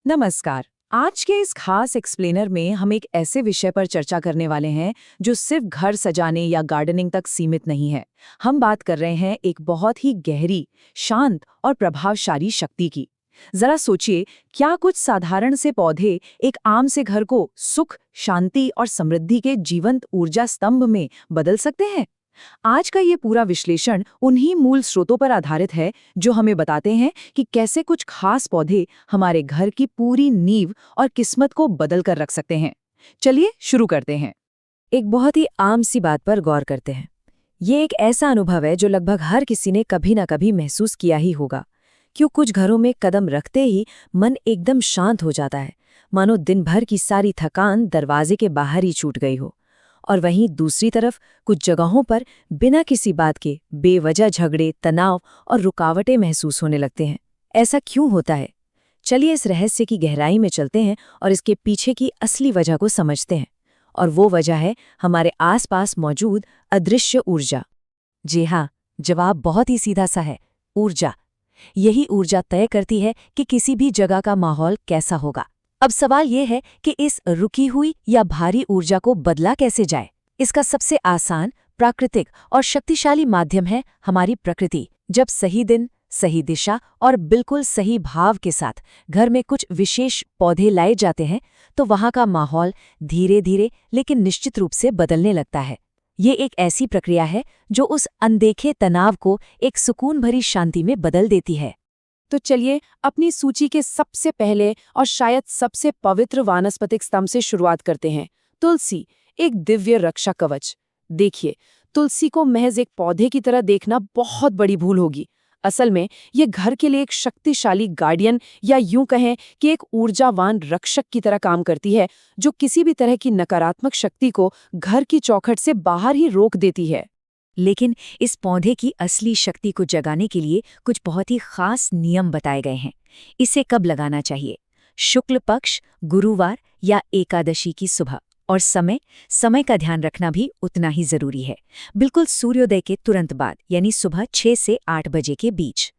नमस्कार। आज के इस खास एक्सप्लेनर में हम एक ऐसे विषय पर चर्चा करने वाले हैं जो सिर्फ घर सजाने या गार्डनिंग तक सीमित नहीं है। हम बात कर रहे हैं एक बहुत ही गहरी, शांत और प्रभावशाली शक्ति की। जरा सोचिए, क्या कुछ साधारण से पौधे एक आम से घर को सुख, शांति और समृद्धि के जीवंत ऊर्जा स्तंभ में बदल सकते हैं? आज का ये पूरा विश्लेषण उन्हीं मूल स्रोतों पर आधारित है जो हमें बताते हैं कि कैसे कुछ खास पौधे हमारे घर की पूरी नींव और किस्मत को बदल कर रख सकते हैं। चलिए शुरू करते हैं। एक बहुत ही आम सी बात पर गौर करते हैं। ये एक ऐसा अनुभव है जो लगभग हर किसी ने कभी ना कभी महसूस किया ही होगा। क्यों कुछ घरों में कदम रखते ही मन एकदम शांत हो जाता है, मानो दिन भर की सारी थकान दरवाजे के बाहर ही छूट गई हो। और वहीं दूसरी तरफ कुछ जगहों पर बिना किसी बात के बेवजह झगड़े, तनाव और रुकावटें महसूस होने लगते हैं। ऐसा क्यों होता है? चलिए इस रहस्य की गहराई में चलते हैं और इसके पीछे की असली वजह को समझते हैं। और वो वजह है हमारे आसपास मौजूद अदृश्य ऊर्जा। जी हाँ, जवाब बहुत ही सीधा सा है, ऊर्जा। यही ऊर्जा तय करती है कि किसी भी जगह का माहौल कैसा होगा। अब सवाल ये है कि इस रुकी हुई या भारी ऊर्जा को बदला कैसे जाए। इसका सबसे आसान, प्राकृतिक और शक्तिशाली माध्यम है हमारी प्रकृति। जब सही दिन, सही दिशा और बिल्कुल सही भाव के साथ घर में कुछ विशेष पौधे लाए जाते हैं तो वहाँ का माहौल धीरे धीरे लेकिन निश्चित रूप से बदलने लगता है। ये एक ऐसी प्रक्रिया है जो उस अनदेखे तनाव को एक सुकून भरी शांति में बदल देती है। तो चलिए अपनी सूची के सबसे पहले और शायद सबसे पवित्र वानस्पतिक स्तंभ से शुरुआत करते हैं। तुलसी, एक दिव्य रक्षा कवच। देखिए, तुलसी को महज एक पौधे की तरह देखना बहुत बड़ी भूल होगी। असल में ये घर के लिए एक शक्तिशाली गार्डियन या यूं कहें कि एक ऊर्जावान रक्षक की तरह काम करती है, जो किसी भी तरह की नकारात्मक शक्ति को घर की चौखट से बाहर ही रोक देती है। लेकिन इस पौधे की असली शक्ति को जगाने के लिए कुछ बहुत ही खास नियम बताए गए हैं। इसे कब लगाना चाहिए? शुक्ल पक्ष, गुरुवार या एकादशी की सुबह। और समय का ध्यान रखना भी उतना ही जरूरी है। बिल्कुल सूर्योदय के तुरंत बाद, यानी सुबह 6 से 8 बजे के बीच।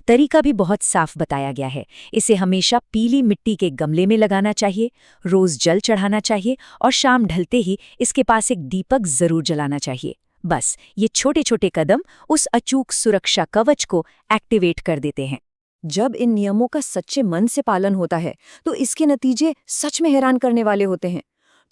तरीका भी बहुत साफ बताया गया है। इसे हमेशा पीली मिट्टी के गमले में लगाना चाहिए, रोज जल चढ़ाना चाहिए और शाम ढलते ही इसके पास एक दीपक जरूर जलाना चाहिए। बस ये छोटे छोटे कदम उस अचूक सुरक्षा कवच को एक्टिवेट कर देते हैं। जब इन नियमों का सच्चे मन से पालन होता है तो इसके नतीजे सच में हैरान करने वाले होते हैं।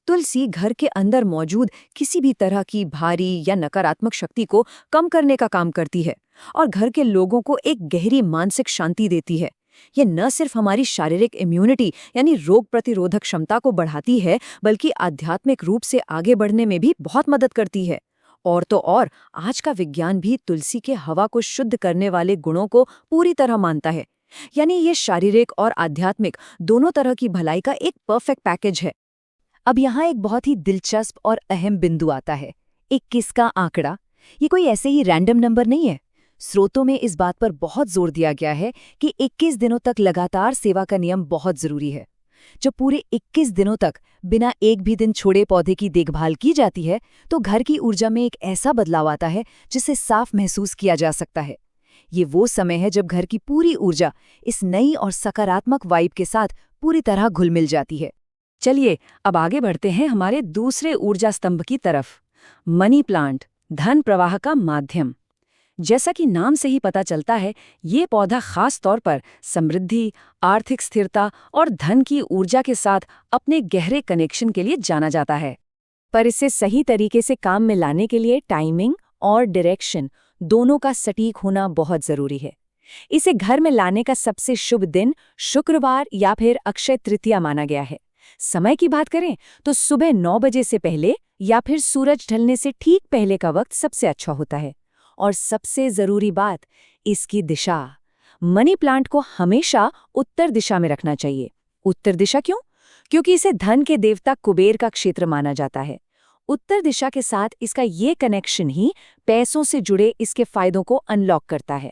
तुलसी घर के अंदर मौजूद किसी भी तरह की भारी या नकारात्मक शक्ति को कम करने का काम करती है और घर के लोगों को एक गहरी मानसिक शांति देती है। ये न सिर्फ हमारी शारीरिक इम्यूनिटी यानी रोग प्रतिरोधक क्षमता को बढ़ाती है, बल्कि आध्यात्मिक रूप से आगे बढ़ने में भी बहुत मदद करती है। और तो और आज का विज्ञान भी तुलसी के हवा को शुद्ध करने वाले गुणों को पूरी तरह मानता है। यानी ये शारीरिक और आध्यात्मिक दोनों तरह की भलाई का एक परफेक्ट पैकेज है। अब यहाँ एक बहुत ही दिलचस्प और अहम बिंदु आता है, 21 का आंकड़ा। ये कोई ऐसे ही रैंडम नंबर नहीं है। स्रोतों में इस बात पर बहुत जोर दिया गया है कि 21 दिनों तक लगातार सेवा का नियम बहुत जरूरी है। जब पूरे 21 दिनों तक बिना एक भी दिन छोड़े पौधे की देखभाल की जाती है तो घर की ऊर्जा में एक ऐसा बदलाव आता है जिसे साफ महसूस किया जा सकता है। ये वो समय है जब घर की पूरी ऊर्जा इस नई और सकारात्मक वाइब के साथ पूरी तरह घुल मिल जाती है। चलिए अब आगे बढ़ते हैं हमारे दूसरे ऊर्जा स्तंभ की तरफ, मनी प्लांट, धन प्रवाह का माध्यम। जैसा कि नाम से ही पता चलता है, ये पौधा खास तौर पर समृद्धि, आर्थिक स्थिरता और धन की ऊर्जा के साथ अपने गहरे कनेक्शन के लिए जाना जाता है। पर इसे सही तरीके से काम में लाने के लिए टाइमिंग और डायरेक्शन दोनों का सटीक होना बहुत जरूरी है। इसे घर में लाने का सबसे शुभ दिन शुक्रवार या फिर अक्षय तृतीया माना गया है। समय की बात करें तो सुबह 9 बजे से पहले या फिर सूरज ढलने से ठीक पहले का वक्त सबसे अच्छा होता है। और सबसे जरूरी बात, इसकी दिशा। मनी प्लांट को हमेशा उत्तर दिशा में रखना चाहिए। उत्तर दिशा क्यों? क्योंकि इसे धन के देवता कुबेर का क्षेत्र माना जाता है। उत्तर दिशा के साथ इसका ये कनेक्शन ही पैसों से जुड़े इसके फायदों को अनलॉक करता है।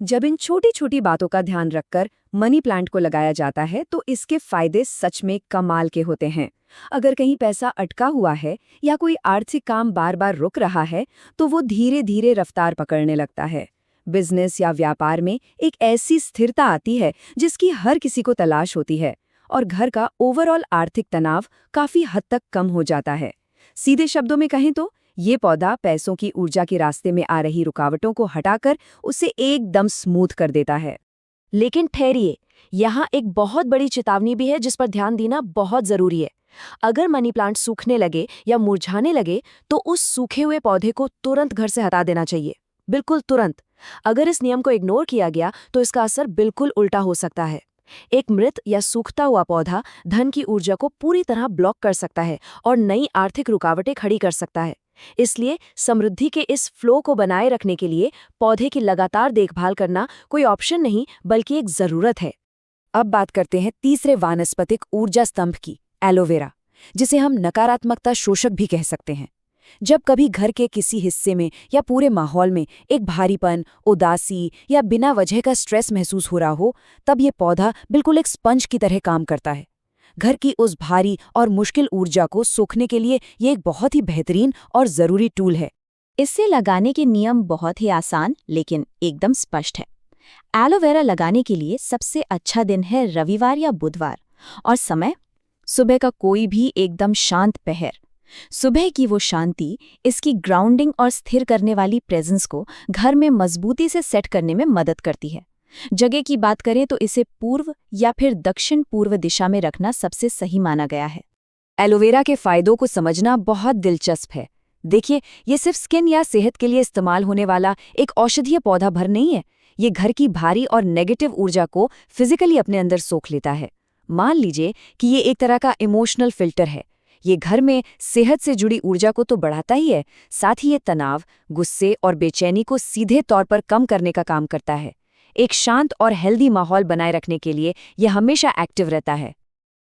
जब इन छोटी छोटी बातों का ध्यान रखकर मनी प्लांट को लगाया जाता है तो इसके फायदे सच में कमाल के होते हैं। अगर कहीं पैसा अटका हुआ है या कोई आर्थिक काम बार बार रुक रहा है तो वो धीरे धीरे रफ्तार पकड़ने लगता है। बिजनेस या व्यापार में एक ऐसी स्थिरता आती है जिसकी हर किसी को तलाश होती है। और घर का ओवरऑल आर्थिक तनाव काफी हद तक कम हो जाता है। सीधे शब्दों में कहें तो ये पौधा पैसों की ऊर्जा के रास्ते में आ रही रुकावटों को हटाकर उसे एकदम स्मूथ कर देता है। लेकिन ठहरिए, यहाँ एक बहुत बड़ी चेतावनी भी है जिस पर ध्यान देना बहुत जरूरी है। अगर मनी प्लांट सूखने लगे या मुरझाने लगे तो उस सूखे हुए पौधे को तुरंत घर से हटा देना चाहिए, बिल्कुल तुरंत। अगर इस नियम को इग्नोर किया गया तो इसका असर बिल्कुल उल्टा हो सकता है। एक मृत या सूखता हुआ पौधा धन की ऊर्जा को पूरी तरह ब्लॉक कर सकता है और नई आर्थिक रुकावटें खड़ी कर सकता है। इसलिए समृद्धि के इस फ्लो को बनाए रखने के लिए पौधे की लगातार देखभाल करना कोई ऑप्शन नहीं बल्कि एक जरूरत है। अब बात करते हैं तीसरे वानस्पतिक ऊर्जा स्तंभ की, एलोवेरा, जिसे हम नकारात्मकता शोषक भी कह सकते हैं। जब कभी घर के किसी हिस्से में या पूरे माहौल में एक भारीपन, उदासी या बिना वजह का स्ट्रेस महसूस हो रहा हो, तब ये पौधा बिल्कुल एक स्पंज की तरह काम करता है। घर की उस भारी और मुश्किल ऊर्जा को सोखने के लिए ये एक बहुत ही बेहतरीन और ज़रूरी टूल है। इसे लगाने के नियम बहुत ही आसान लेकिन एकदम स्पष्ट है। एलोवेरा लगाने के लिए सबसे अच्छा दिन है रविवार या बुधवार, और समय सुबह का कोई भी एकदम शांत पहर। सुबह की वो शांति इसकी ग्राउंडिंग और स्थिर करने वाली प्रेजेंस को घर में मजबूती से सेट करने में मदद करती है। जगह की बात करें तो इसे पूर्व या फिर दक्षिण पूर्व दिशा में रखना सबसे सही माना गया है। एलोवेरा के फायदों को समझना बहुत दिलचस्प है। देखिए, ये सिर्फ स्किन या सेहत के लिए इस्तेमाल होने वाला एक औषधीय पौधा भर नहीं है। ये घर की भारी और नेगेटिव ऊर्जा को फिजिकली अपने अंदर सोख लेता है। मान लीजिए कि ये एक तरह का इमोशनल फिल्टर है। ये घर में सेहत से जुड़ी ऊर्जा को तो बढ़ाता ही है, साथ ही ये तनाव, गुस्से और बेचैनी को सीधे तौर पर कम करने का काम करता है। एक शांत और हेल्दी माहौल बनाए रखने के लिए यह हमेशा एक्टिव रहता है।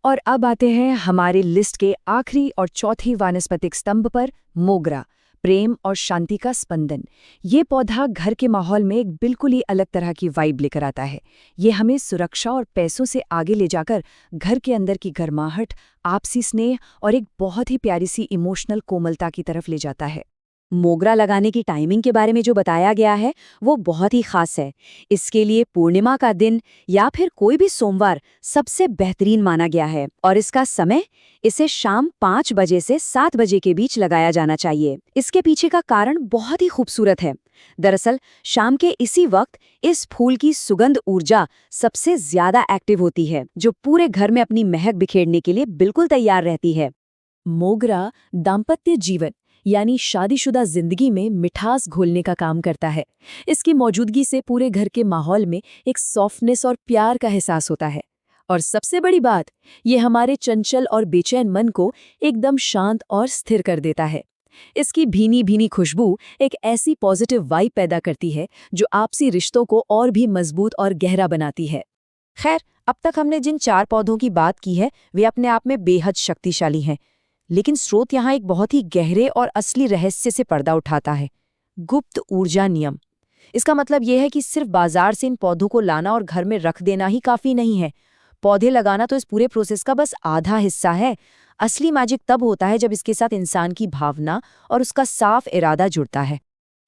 और अब आते हैं हमारे लिस्ट के आखिरी और चौथी वानस्पतिक स्तंभ पर, मोगरा, प्रेम और शांति का स्पंदन। ये पौधा घर के माहौल में एक बिल्कुल ही अलग तरह की वाइब लेकर आता है। ये हमें सुरक्षा और पैसों से आगे ले जाकर घर के अंदर की गर्माहट, आपसी स्नेह और एक बहुत ही प्यारी सी इमोशनल कोमलता की तरफ ले जाता है। मोगरा लगाने की टाइमिंग के बारे में जो बताया गया है वो बहुत ही खास है। इसके लिए पूर्णिमा का दिन या फिर कोई भी सोमवार सबसे बेहतरीन माना गया है, और इसका समय इसे शाम 5 बजे से 7 बजे के बीच लगाया जाना चाहिए। इसके पीछे का कारण बहुत ही खूबसूरत है। दरअसल शाम के इसी वक्त इस फूल की सुगंध ऊर्जा सबसे ज्यादा एक्टिव होती है, जो पूरे घर में अपनी महक बिखेरने के लिए बिल्कुल तैयार रहती है। मोगरा दाम्पत्य जीवन यानी शादीशुदा जिंदगी में मिठास घोलने का काम करता है। इसकी मौजूदगी से पूरे घर के माहौल में एक सॉफ्टनेस और प्यार का एहसास होता है। और सबसे बड़ी बात, ये हमारे चंचल और बेचैन मन को एकदम शांत और स्थिर कर देता है। इसकी भीनी भीनी खुशबू एक ऐसी पॉजिटिव वाइब पैदा करती है जो आपसी रिश्तों को और भी मजबूत और गहरा बनाती है। खैर, अब तक हमने जिन 4 पौधों की बात की है वे अपने आप में बेहद शक्तिशाली हैं, लेकिन स्रोत यहाँ एक बहुत ही गहरे और असली रहस्य से पर्दा उठाता है, गुप्त ऊर्जा नियम। इसका मतलब यह है कि सिर्फ बाजार से इन पौधों को लाना और घर में रख देना ही काफी नहीं है। पौधे लगाना तो इस पूरे प्रोसेस का बस आधा हिस्सा है। असली मैजिक तब होता है जब इसके साथ इंसान की भावना और उसका साफ इरादा जुड़ता है।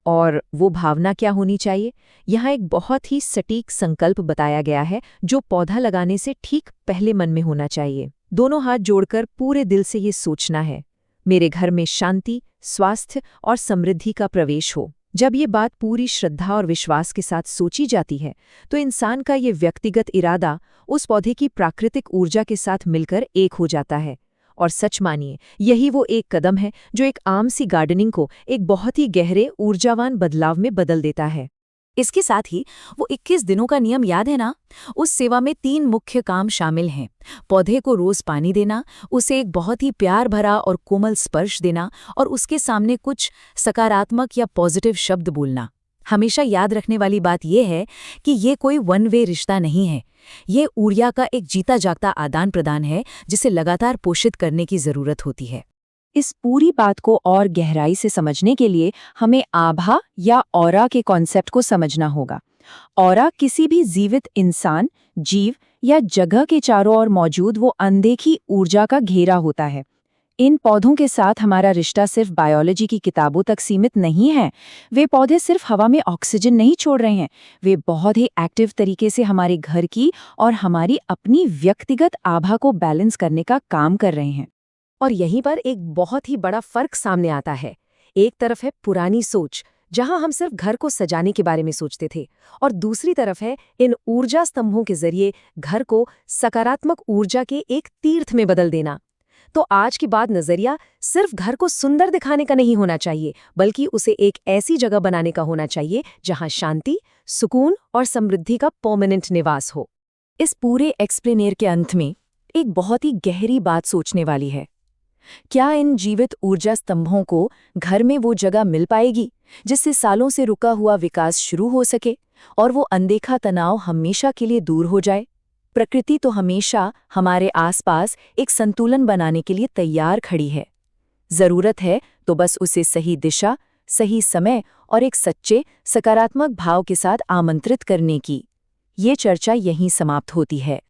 और वो भावना क्या होनी चाहिए? यहाँ एक बहुत ही सटीक संकल्प बताया गया है जो पौधा लगाने से ठीक पहले मन में होना चाहिए। दोनों हाथ जोड़कर पूरे दिल से ये सोचना है, मेरे घर में शांति, स्वास्थ्य और समृद्धि का प्रवेश हो। जब ये बात पूरी श्रद्धा और विश्वास के साथ सोची जाती है तो इंसान का ये व्यक्तिगत इरादा उस पौधे की प्राकृतिक ऊर्जा के साथ मिलकर एक हो जाता है। और सच मानिए, यही वो एक कदम है जो एक आम सी गार्डनिंग को एक बहुत ही गहरे ऊर्जावान बदलाव में बदल देता है। इसके साथ ही वो 21 दिनों का नियम याद है ना? उस सेवा में 3 मुख्य काम शामिल हैं। पौधे को रोज पानी देना, उसे एक बहुत ही प्यार भरा और कोमल स्पर्श देना और उसके सामने कुछ सकारात्मक या पॉजिटिव शब्द बोलना। हमेशा याद रखने वाली बात यह है कि ये कोई वन वे रिश्ता नहीं है। ये ऊर्जा का एक जीता जागता आदान प्रदान है जिसे लगातार पोषित करने की जरूरत होती है। इस पूरी बात को और गहराई से समझने के लिए हमें आभा या ऑरा के कॉन्सेप्ट को समझना होगा। ऑरा किसी भी जीवित इंसान, जीव या जगह के चारों ओर मौजूद वो अनदेखी ऊर्जा का घेरा होता है। इन पौधों के साथ हमारा रिश्ता सिर्फ बायोलॉजी की किताबों तक सीमित नहीं है। वे पौधे सिर्फ हवा में ऑक्सीजन नहीं छोड़ रहे हैं, वे बहुत ही एक्टिव तरीके से हमारे घर की और हमारी अपनी व्यक्तिगत आभा को बैलेंस करने का काम कर रहे हैं। और यहीं पर एक बहुत ही बड़ा फर्क सामने आता है। एक तरफ है पुरानी सोच, जहां हम सिर्फ घर को सजाने के बारे में सोचते थे, और दूसरी तरफ है इन ऊर्जा स्तंभों के जरिए घर को सकारात्मक ऊर्जा के एक तीर्थ में बदल देना। तो आज की बात नजरिया सिर्फ घर को सुंदर दिखाने का नहीं होना चाहिए, बल्कि उसे एक ऐसी जगह बनाने का होना चाहिए जहां शांति, सुकून और समृद्धि का परमानेंट निवास हो। इस पूरे एक्सप्लेनेर के अंत में एक बहुत ही गहरी बात सोचने वाली है। क्या इन जीवित ऊर्जा स्तंभों को घर में वो जगह मिल पाएगी जिससे सालों से रुका हुआ विकास शुरू हो सके और वो अनदेखा तनाव हमेशा के लिए दूर हो जाए? प्रकृति तो हमेशा हमारे आसपास एक संतुलन बनाने के लिए तैयार खड़ी है। जरूरत है तो बस उसे सही दिशा, सही समय और एक सच्चे, सकारात्मक भाव के साथ आमंत्रित करने की। ये चर्चा यहीं समाप्त होती है।